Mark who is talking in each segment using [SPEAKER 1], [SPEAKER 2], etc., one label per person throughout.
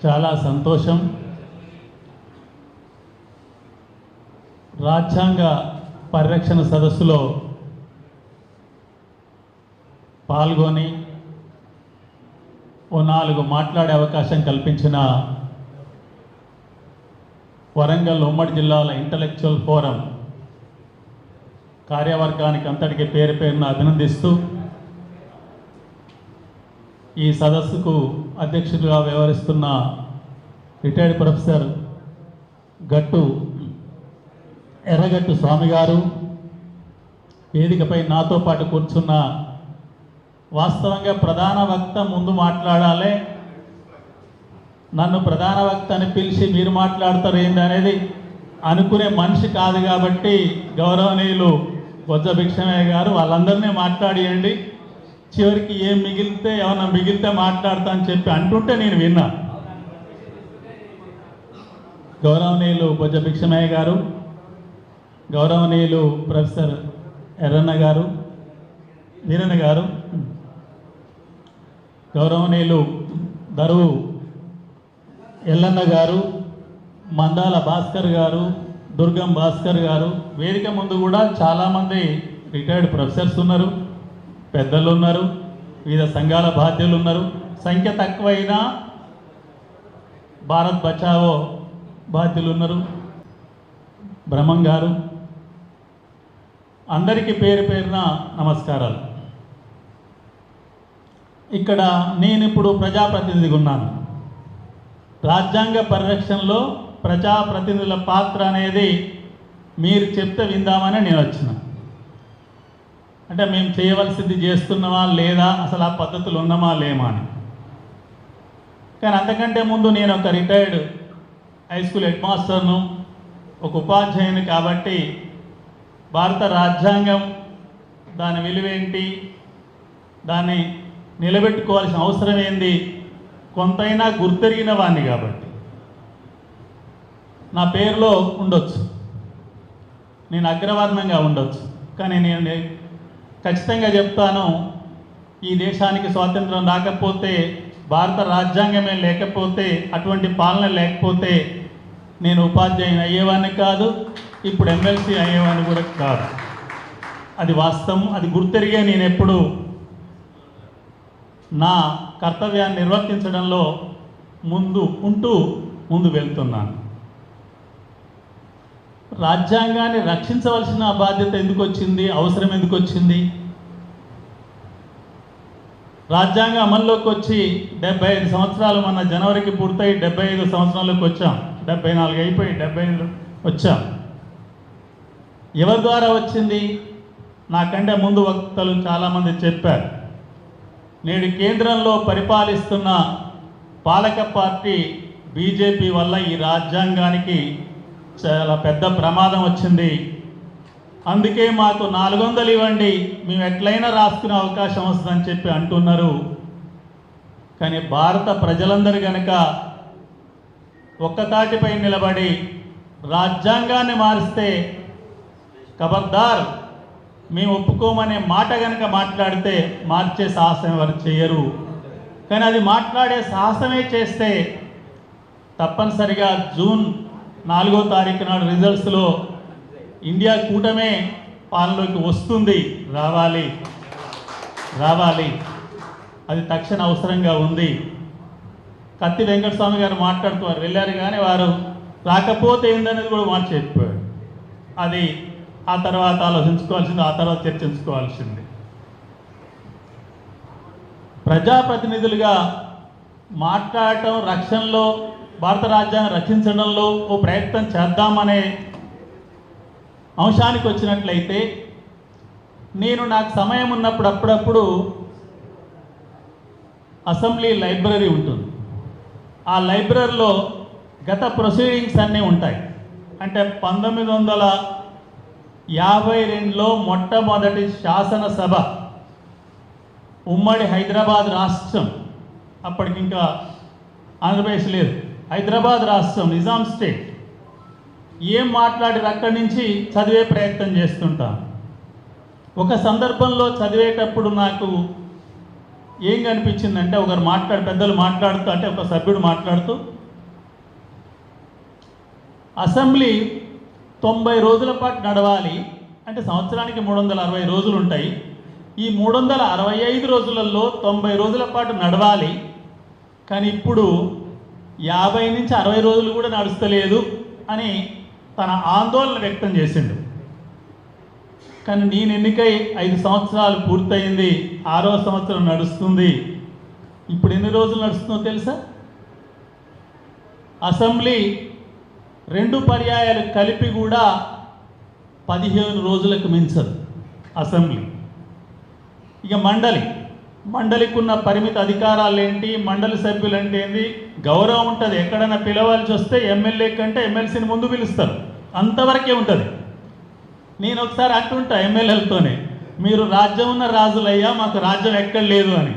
[SPEAKER 1] చాలా సంతోషం. రాజ్యాంగ పరిరక్షణ సదస్సులో పాల్గొని ఓ 4 మాట్లాడే అవకాశం కల్పించిన వరంగల్ ఉమ్మడి జిల్లాల ఇంటలెక్చువల్ ఫోరం కార్యవర్గానికి అంతటికి పేరు పేరున అభినందిస్తూ ఈ సదస్సుకు అధ్యక్షుడిగా వ్యవహరిస్తున్న రిటైర్డ్ ప్రొఫెసర్ ఎర్రగట్టు స్వామి గారు, వేదికపై నాతో పాటు కూర్చున్న, వాస్తవంగా ప్రధాన వక్త ముందు మాట్లాడాలి, నన్ను ప్రధాన వక్త అని పిలిచి మీరు మాట్లాడతారు ఏంటి అనేది అనుకునే మనిషి కాదు కాబట్టి గౌరవనీయులు బొజ్జ భిక్షమయ్య గారు వాళ్ళందరినీ మాట్లాడియండి, చివరికి ఏం మిగిలితే ఏమన్నా మిగిలితే మాట్లాడతా అని చెప్పి అంటుంటే నేను విన్నా. గౌరవనీయులు బొజ్జ భిక్షమయ్య గారు, గౌరవనీయులు ప్రొఫెసర్ వీరన్న గారు, గౌరవనీయులు దరువు ఎల్లన్న గారు, మందాల భాస్కర్ గారు, దుర్గం భాస్కర్ గారు, వేదిక ముందు కూడా చాలామంది రిటైర్డ్ ప్రొఫెసర్స్ ఉన్నారు, పెద్దలు ఉన్నారు, వివిధ సంఘాల బాధ్యులు ఉన్నారు. సంఖ్య తక్కువైనా భారత్ బచావో బాధ్యులు ఉన్నారు. బ్రహ్మం గారు, అందరికీ పేరు పేరున నమస్కారాలు. ఇక్కడ నేను ఇప్పుడు ప్రజాప్రతినిధిగా ఉన్నాను. రాజ్యాంగ పరిరక్షణలో ప్రజాప్రతినిధుల పాత్ర అనేది మీరు చెప్తే విందామని నేను వచ్చిన. అంటే మేము చేయవలసింది చేస్తున్నామా లేదా, అసలు ఆ పద్ధతులు ఉన్నామా లేమా అని. కానీ అంతకంటే ముందు నేను ఒక రిటైర్డ్ హై స్కూల్ హెడ్ మాస్టర్ను, ఒక ఉపాధ్యాయుని కాబట్టి భారత రాజ్యాంగం దాని విలువేంటి, దాన్ని నిలబెట్టుకోవాల్సిన అవసరం ఏంది కొంతైనా గుర్తెరిగిన వాడిని కాబట్టి నా పేరులో ఉండొచ్చు, నేను అగ్రవర్ణంగా ఉండొచ్చు, కానీ నేను ఖచ్చితంగా చెప్తాను, ఈ దేశానికి స్వాతంత్రం రాకపోతే, భారత రాజ్యాంగమే లేకపోతే, అటువంటి పాలన లేకపోతే నేను ఉపాధ్యాయుని అయ్యేవాడిని కాదు, ఇప్పుడు ఎమ్మెల్సీ అయ్యేవాడిని కూడా కాదు. అది వాస్తవం. అది గుర్తెరిగే నేను ఎప్పుడు నా కర్తవ్యాన్ని నిర్వర్తించడంలో ముందు వెళ్తున్నాను. రాజ్యాంగాన్ని రక్షించవలసిన బాధ్యత ఎందుకు వచ్చింది, అవసరం ఎందుకు వచ్చింది? రాజ్యాంగం అమల్లోకి వచ్చి 75 సంవత్సరాలు మన జనవరికి పూర్తయి 75 సంవత్సరాలకు వచ్చాం. 74 అయిపోయి 75 వచ్చాం. ఎవరి ద్వారా వచ్చింది? నాకంటే ముందు వక్తలు చాలామంది చెప్పారు. నేడు కేంద్రంలో పరిపాలిస్తున్న పాలక పార్టీ బీజేపీ వల్ల ఈ రాజ్యాంగానికి చాలా పెద్ద ప్రమాదం వచ్చింది. అందుకే మాకు 400 ఇవ్వండి, మేము ఎట్లయినా రాసుకునే అవకాశం వస్తుందని చెప్పి అంటున్నారు. కానీ భారత ప్రజలందరూ కనుక ఒక్కతాటిపై నిలబడి రాజ్యాంగాన్ని మారిస్తే, ఖబర్దార్ మేము ఒప్పుకోమనే మాట కనుక మాట్లాడితే మార్చే సాహసం ఎవరు చేయరు. కానీ అది మాట్లాడే సాహసమే చేస్తే తప్పనిసరిగా జూన్ 4వ తారీఖు నాడు రిజల్ట్స్లో ఇండియా కూటమే పాలనలోకి వస్తుంది, రావాలి. అది తక్షణ అవసరంగా ఉంది. కత్తి వెంకటస్వామి గారు మాట్లాడుతూ వారు వెళ్ళారు, కానీ వారు రాకపోతే ఏందనేది కూడా మాట చెప్పారు. అది ఆ తర్వాత ఆలోచించుకోవాల్సింది, ఆ తర్వాత చర్చించుకోవాల్సింది. ప్రజాప్రతినిధులుగా మాట్లాడటం, రక్షణలో, భారత రాజ్యాంగం రక్షించడంలో ఓ ప్రయత్నం చేద్దామనే అంశానికి వచ్చినట్లయితే, నేను నాకు సమయం ఉన్నప్పుడు అప్పుడప్పుడు అసెంబ్లీ లైబ్రరీ ఉంటుంది. ఆ లైబ్రరీలో గత ప్రొసీడింగ్స్ అన్నీ ఉంటాయి. అంటే 1952లో మొట్టమొదటి శాసనసభ ఉమ్మడి హైదరాబాద్ రాష్ట్రం, అప్పటికి ఇంకా ఆంధ్రప్రదేశ్ లేదు, హైదరాబాద్ రాష్ట్రం, నిజాం స్టేట్, ఏం మాట్లాడి అక్కడి నుంచి చదివే ప్రయత్నం చేస్తుంటాను. ఒక సందర్భంలో చదివేటప్పుడు నాకు ఏం కనిపించిందంటే పెద్దలు మాట్లాడుతూ అంటే ఒక సభ్యుడు మాట్లాడుతూ అసెంబ్లీ 90 రోజుల పాటు నడవాలి అంటే సంవత్సరానికి 360 రోజులు ఉంటాయి. ఈ 365 రోజులలో 90 రోజుల పాటు నడవాలి, కానీ ఇప్పుడు 50 నుంచి 60 రోజులు కూడా నడుస్తలేదు అని తన ఆందోళన వ్యక్తం చేసిండు. కానీ నేను ఎన్నికై 5 సంవత్సరాలు పూర్తయింది, 6వ సంవత్సరం నడుస్తుంది. ఇప్పుడు ఎన్ని రోజులు నడుస్తుందో తెలుసా? అసెంబ్లీ 2 పర్యాయాలు కలిపి కూడా 15 రోజులకు మించదు అసెంబ్లీ. ఇక మండలికి ఉన్న పరిమిత అధికారాలు ఏంటి, మండలి సభ్యులు అంటే ఏంది, గౌరవం ఉంటుంది. ఎక్కడైనా పిలవాల్సి వస్తే ఎమ్మెల్యే కంటే ఎమ్మెల్సీని ముందు పిలుస్తారు, అంతవరకే ఉంటుంది. నేను ఒకసారి అంటుంటా ఎమ్మెల్యేలతోనే, మీరు రాజ్యం ఉన్న రాజులయ్యా, మాకు రాజ్యం ఎక్కడ లేదు అని.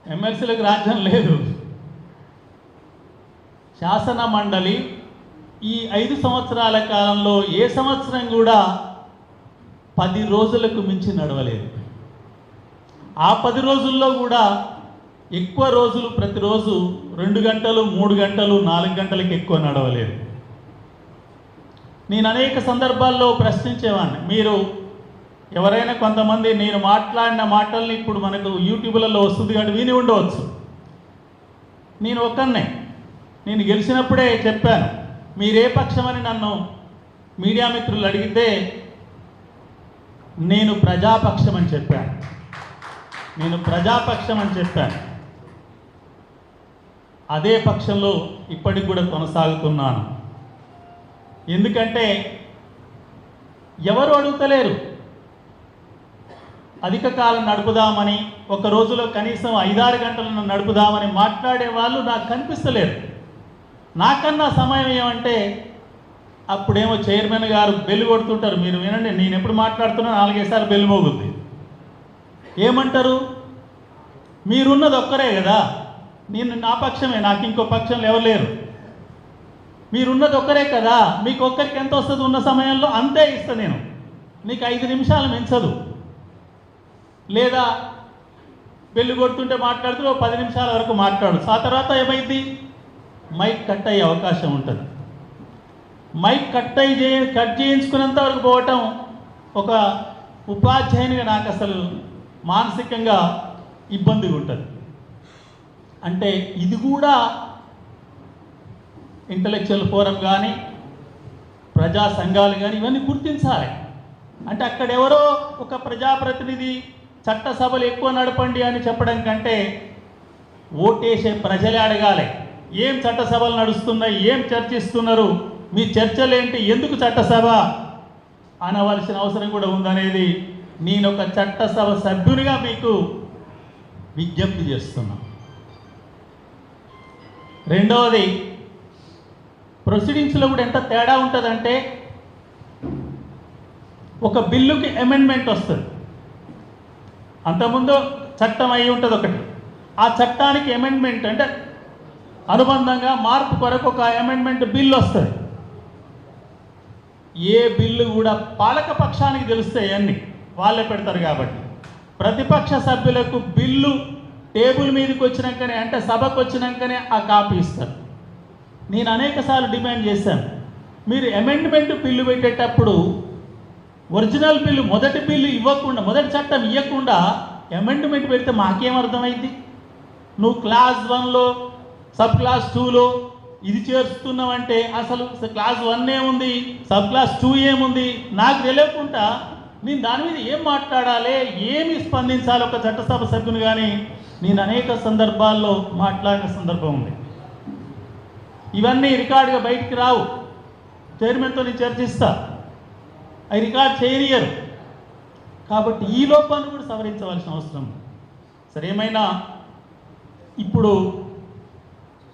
[SPEAKER 1] ఎమ్మెల్సీలకు రాజ్యం లేదు. శాసన మండలి ఈ 5 సంవత్సరాల కాలంలో ఏ సంవత్సరం కూడా 10 రోజులకు మించి నడవలేదు. ఆ 10 రోజుల్లో కూడా ఎక్కువ రోజులు ప్రతిరోజు 2 గంటలు 3 గంటలు 4 గంటలకు ఎక్కువ నడవలేదు. నేను అనేక సందర్భాల్లో ప్రశ్నించేవాడిని. మీరు ఎవరైనా కొంతమంది నేను మాట్లాడిన మాటల్ని ఇప్పుడు మనకు యూట్యూబ్లలో వస్తుంది కాబట్టి విని ఉండవచ్చు. నేను ఒక్కనే, నేను గెలిచినప్పుడే చెప్పాను, మీరే పక్షమని నన్ను మీడియా మిత్రులు అడిగితే నేను ప్రజాపక్షం అని చెప్పాను. అదే పక్షంలో ఇప్పటికి కూడా కొనసాగుతున్నాను. ఎందుకంటే ఎవరు అడుగుతలేరు. అధిక కాలం నడుపుదామని, ఒక రోజులో కనీసం 5-6 గంటలను నడుపుదామని మాట్లాడే వాళ్ళు నాకు కనిపిస్తలేరు. నాకన్నా సమయం ఏమంటే అప్పుడేమో చైర్మన్ గారు బెల్ కొడుతుంటారు. మీరు వినండి, నేను ఎప్పుడు మాట్లాడుతున్నా 4-5 సార్లు బెల్ మోగుద్ది. ఏమంటారు, మీరున్నది ఒక్కరే కదా, నేను నా పక్షమే, నాకు ఇంకో పక్షంలో ఎవరు లేరు, మీరున్నది ఒక్కరే కదా, మీకు ఒక్కరికి ఎంత వస్తుంది ఉన్న సమయంలో అంతే ఇస్తా నేను, నీకు 5 నిమిషాలు మించదు. లేదా బెల్లు కొడుతుంటే మాట్లాడుతూ 10 నిమిషాల వరకు మాట్లాడు. ఆ తర్వాత ఏమైంది, మైక్ కట్ అయ్యే అవకాశం ఉంటుంది. మైక్ కట్ చేయించుకున్నంత వరకు పోవటం ఒక ఉపాధ్యాయునిగా నాకు అసలు మానసికంగా ఇబ్బందిగా ఉంటుంది. అంటే ఇది కూడా ఇంటలెక్చువల్ ఫోరం కానీ ప్రజా సంఘాలు కానీ ఇవన్నీ గుర్తించాలి. అంటే అక్కడ ఎవరో ఒక ప్రజాప్రతినిధి చట్టసభలు ఎక్కువ నడపండి అని చెప్పడం కంటే ఓటేసే ప్రజలే అడగాలి, ఏం చట్టసభలు నడుస్తున్నాయి, ఏం చర్చిస్తున్నారు, మీ చర్చలేంటి, ఎందుకు చట్టసభ అనవలసిన అవసరం కూడా ఉందనేది నేను ఒక చట్టసభ సభ్యునిగా మీకు విజ్ఞప్తి చేస్తున్నా. రెండవది, ప్రొసీడింగ్స్లో కూడా ఎంత తేడా ఉంటుందంటే ఒక బిల్లుకి అమెండ్మెంట్ వస్తుంది, అంతకుముందు చట్టం అయి ఉంటుంది ఒకటి, ఆ చట్టానికి అమెండ్మెంట్ అంటే అనుబంధంగా మార్పు కొరకు ఒక అమెండ్మెంట్ బిల్లు వస్తుంది. ఏ బిల్లు కూడా పాలక పక్షానికి తెలుస్తాయి, అన్నీ వాళ్ళే పెడతారు కాబట్టి ప్రతిపక్ష సభ్యులకు బిల్లు టేబుల్ మీదకి వచ్చినాకనే అంటే సభకు వచ్చినాకనే ఆ కాపీ ఇస్తారు. నేను అనేకసార్లు డిమాండ్ చేశాను, మీరు అమెండ్మెంట్ బిల్లు పెట్టేటప్పుడు ఒరిజినల్ బిల్లు మొదటి బిల్లు ఇవ్వకుండా, మొదటి చట్టం ఇవ్వకుండా అమెండ్మెంట్ పెడితే మాకేం అర్థమైంది? నువ్వు క్లాస్ 1లో సబ్ క్లాస్ 2లో ఇది చేరుస్తున్నావంటే అసలు క్లాస్ 1 ఏముంది, సబ్ క్లాస్ 2 ఏముంది నాకు తెలియకుండా నేను దాని మీద ఏం మాట్లాడాలి, ఏమి స్పందించాలి ఒక చట్టసభ సభ్యుని. కానీ నేను అనేక సందర్భాల్లో మాట్లాడిన సందర్భం ఉంది. ఇవన్నీ రికార్డుగా బయటికి రావు, చైర్మన్తో నేను చర్చిస్తా, అవి రికార్డ్ చేయనియరు. కాబట్టి ఈ లోపాన్ని కూడా సవరించవలసిన అవసరం. సరే, ఏమైనా ఇప్పుడు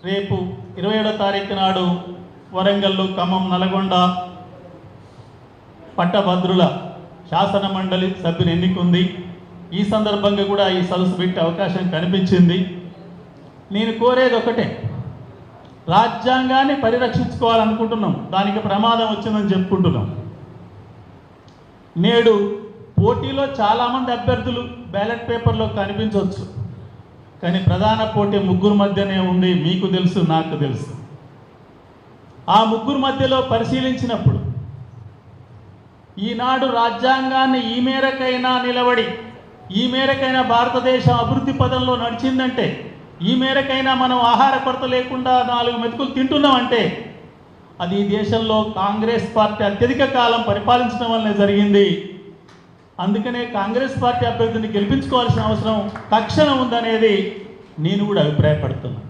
[SPEAKER 1] రేపు 27వ తారీఖు నాడు వరంగల్, ఖమ్మం, నల్గొండ పట్టభద్రుల శాసన మండలి సభ్యుని ఎన్నిక ఉంది. ఈ సందర్భంగా కూడా ఈ సదస్సు పెట్టే అవకాశం కనిపించింది. నేను కోరేది ఒకటే, రాజ్యాంగాన్ని పరిరక్షించుకోవాలనుకుంటున్నాం, దానికి ప్రమాదం వచ్చిందని చెప్పుకుంటున్నాం. నేడు పోటీలో చాలామంది అభ్యర్థులు బ్యాలెట్ పేపర్లో కనిపించవచ్చు, కానీ ప్రధాన పోటీ ముగ్గురు మధ్యనే ఉంది. మీకు తెలుసు, నాకు తెలుసు. ఆ ముగ్గురు మధ్యలో పరిశీలించినప్పుడు ఈనాడు రాజ్యాంగాన్ని ఈ మేరకైనా నిలబడి, ఈ మేరకైనా భారతదేశం అభివృద్ధి పదంలో నడిచిందంటే, ఈ మేరకైనా మనం ఆహార కొరత లేకుండా 4 మెతుకులు తింటున్నామంటే అది ఈ దేశంలో కాంగ్రెస్ పార్టీ అత్యధిక కాలం పరిపాలించడం వల్లనే జరిగింది. అందుకనే కాంగ్రెస్ పార్టీ అభ్యర్థిని గెలిపించుకోవాల్సిన అవసరం తక్షణం ఉందనేది నేను కూడా అభిప్రాయపడుతున్నాను.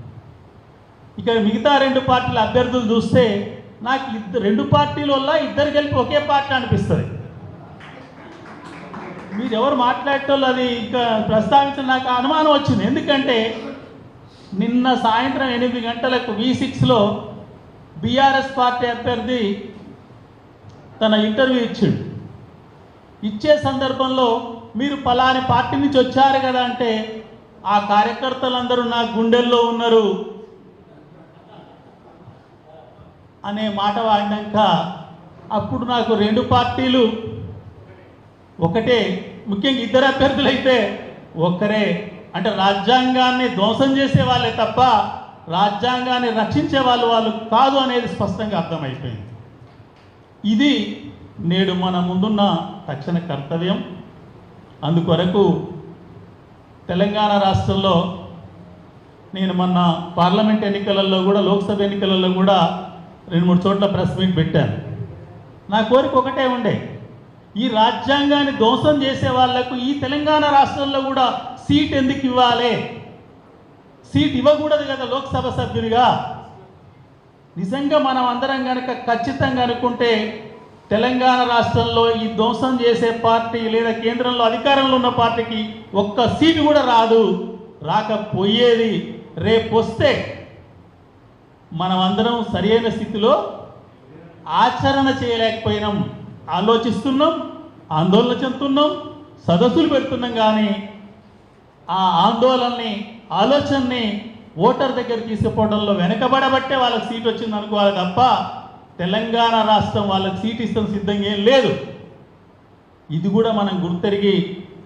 [SPEAKER 1] ఇక మిగతా 2 పార్టీల అభ్యర్థులు చూస్తే నాకు 2 పార్టీల వల్ల ఇద్దరు కలిపి ఒకే పార్టీ అనిపిస్తుంది. మీరు ఎవరు మాట్లాడేటోళ్ళు అది ఇంకా ప్రస్తావించిన నాకు అనుమానం వచ్చింది. ఎందుకంటే నిన్న సాయంత్రం 8 గంటలకు V6లో బీఆర్ఎస్ పార్టీ అభ్యర్థి తన ఇంటర్వ్యూ ఇచ్చిండు. ఇచ్చే సందర్భంలో మీరు పలాని పార్టీ నుంచి వచ్చారు కదా అంటే, ఆ కార్యకర్తలందరూ నా గుండెల్లో ఉన్నారు అనే మాట వాడినాక అప్పుడు నాకు 2 పార్టీలు ఒకటే, ముఖ్యంగా ఇద్దరు అభ్యర్థులైతే ఒక్కరే, అంటే రాజ్యాంగాన్ని ధ్వంసం చేసే వాళ్ళే తప్ప రాజ్యాంగాన్ని రక్షించే వాళ్ళు కాదు అనేది స్పష్టంగా అర్థమైపోయింది. ఇది నేడు మన ముందున్న తక్షణ కర్తవ్యం. అందుకొరకు తెలంగాణ రాష్ట్రంలో నేను మొన్న పార్లమెంట్ ఎన్నికలలో కూడా, లోక్సభ ఎన్నికలలో కూడా 2-3 చోట్ల ప్రెస్ మీట్ పెట్టాను. నా కోరిక ఒకటే ఉండే, ఈ రాజ్యాంగాన్ని ధ్వంసం చేసే వాళ్లకు ఈ తెలంగాణ రాష్ట్రంలో కూడా సీట్ ఎందుకు ఇవ్వాలి? సీట్ ఇవ్వకూడదు కదా లోక్సభ సభ్యునిగా. నిజంగా మనం అందరం కనుక ఖచ్చితంగా అనుకుంటే తెలంగాణ రాష్ట్రంలో ఈ ధ్వంసం చేసే పార్టీ లేదా కేంద్రంలో అధికారంలో ఉన్న పార్టీకి ఒక్క సీటు కూడా రాదు, రాకపోయేది. రేపు వస్తే మనం అందరం సరైన స్థితిలో ఆచరణ చేయలేకపోయినాం. ఆలోచిస్తున్నాం, ఆందోళన చెందుతున్నాం, సదస్సులు పెడుతున్నాం, కానీ ఆ ఆందోళనని, ఆలోచనని ఓటర్ దగ్గర తీసుకుపోవడంలో వెనకబడబట్టే వాళ్ళకి సీట్ వచ్చింది అనుకోవాలి తప్ప తెలంగాణ రాష్ట్రం వాళ్ళకి సీట్ ఇస్తాం సిద్ధంగా ఏం లేదు. ఇది కూడా మనం గుర్తెరిగి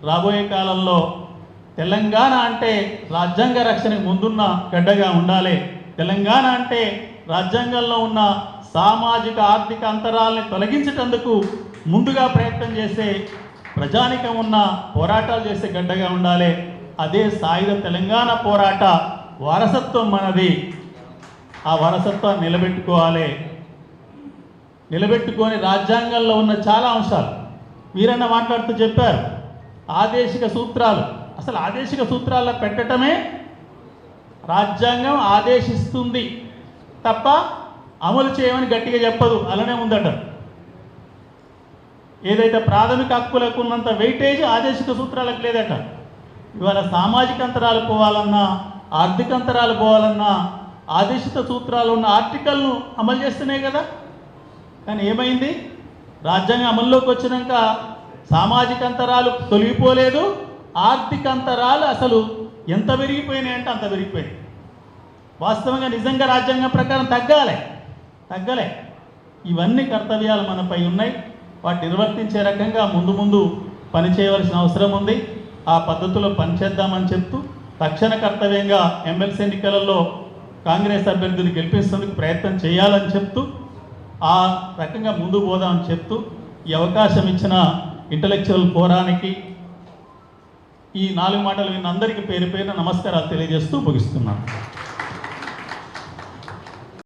[SPEAKER 1] రాబోయే కాలంలో తెలంగాణ అంటే రాజ్యాంగ రక్షణకు ముందున్న గడ్డగా ఉండాలి. తెలంగాణ అంటే రాజ్యాంగంలో ఉన్న సామాజిక ఆర్థిక అంతరాలని తొలగించేటందుకు ముందుగా ప్రయత్నం చేసే, ప్రజానికం ఉన్న పోరాటాలు చేసే గడ్డగా ఉండాలి. అదే సాయుధ తెలంగాణ పోరాట వారసత్వం మనది. ఆ వారసత్వాన్ని నిలబెట్టుకొని రాజ్యాంగంలో ఉన్న చాలా అంశాలు వీరన్న మాట్లాడుతూ చెప్పారు. ఆదేశిక సూత్రాలు, అసలు ఆదేశిక సూత్రాల్లో పెట్టడమే రాజ్యాంగం ఆదేశిస్తుంది తప్ప అమలు చేయమని గట్టిగా చెప్పదు. అలానే ఉందట. ఏదైతే ప్రాథమిక హక్కులకు ఉన్నంత వెయిటేజ్ ఆదేశిక సూత్రాలకు లేదట. ఇవాళ సామాజిక అంతరాలు పోవాలన్నా, ఆర్థిక అంతరాలు పోవాలన్నా ఆదేశిత సూత్రాలు ఉన్న ఆర్టికల్ను అమలు చేస్తున్నాయి కదా. కానీ ఏమైంది? రాజ్యాంగం అమల్లోకి వచ్చినాక సామాజిక అంతరాలు తొలగిపోలేదు, ఆర్థిక అంతరాలు అసలు ఎంత పెరిగిపోయినాయి అంటే అంత పెరిగిపోయినాయి. వాస్తవంగా నిజంగా రాజ్యాంగం ప్రకారం తగ్గలే. ఇవన్నీ కర్తవ్యాలు మనపై ఉన్నాయి. వాటిని నిర్వర్తించే రకంగా ముందు పని చేయవలసిన అవసరం ఉంది. ఆ పద్ధతిలో పనిచేద్దామని చెప్తూ తక్షణ కర్తవ్యంగా ఎమ్మెల్సీ ఎన్నికలలో కాంగ్రెస్ అభ్యర్థిని గెలిపించేందుకు ప్రయత్నం చేయాలని చెప్తూ, ఆ రకంగా ముందు పోదామని చెప్తూ, ఈ అవకాశం ఇచ్చిన ఇంటలెక్చువల్ ఫోరానికి, ఈ 4 మాటలు విన్న అందరికీ పేరు పేరున నమస్కారాలు తెలియజేస్తూ ముగిస్తున్నాను.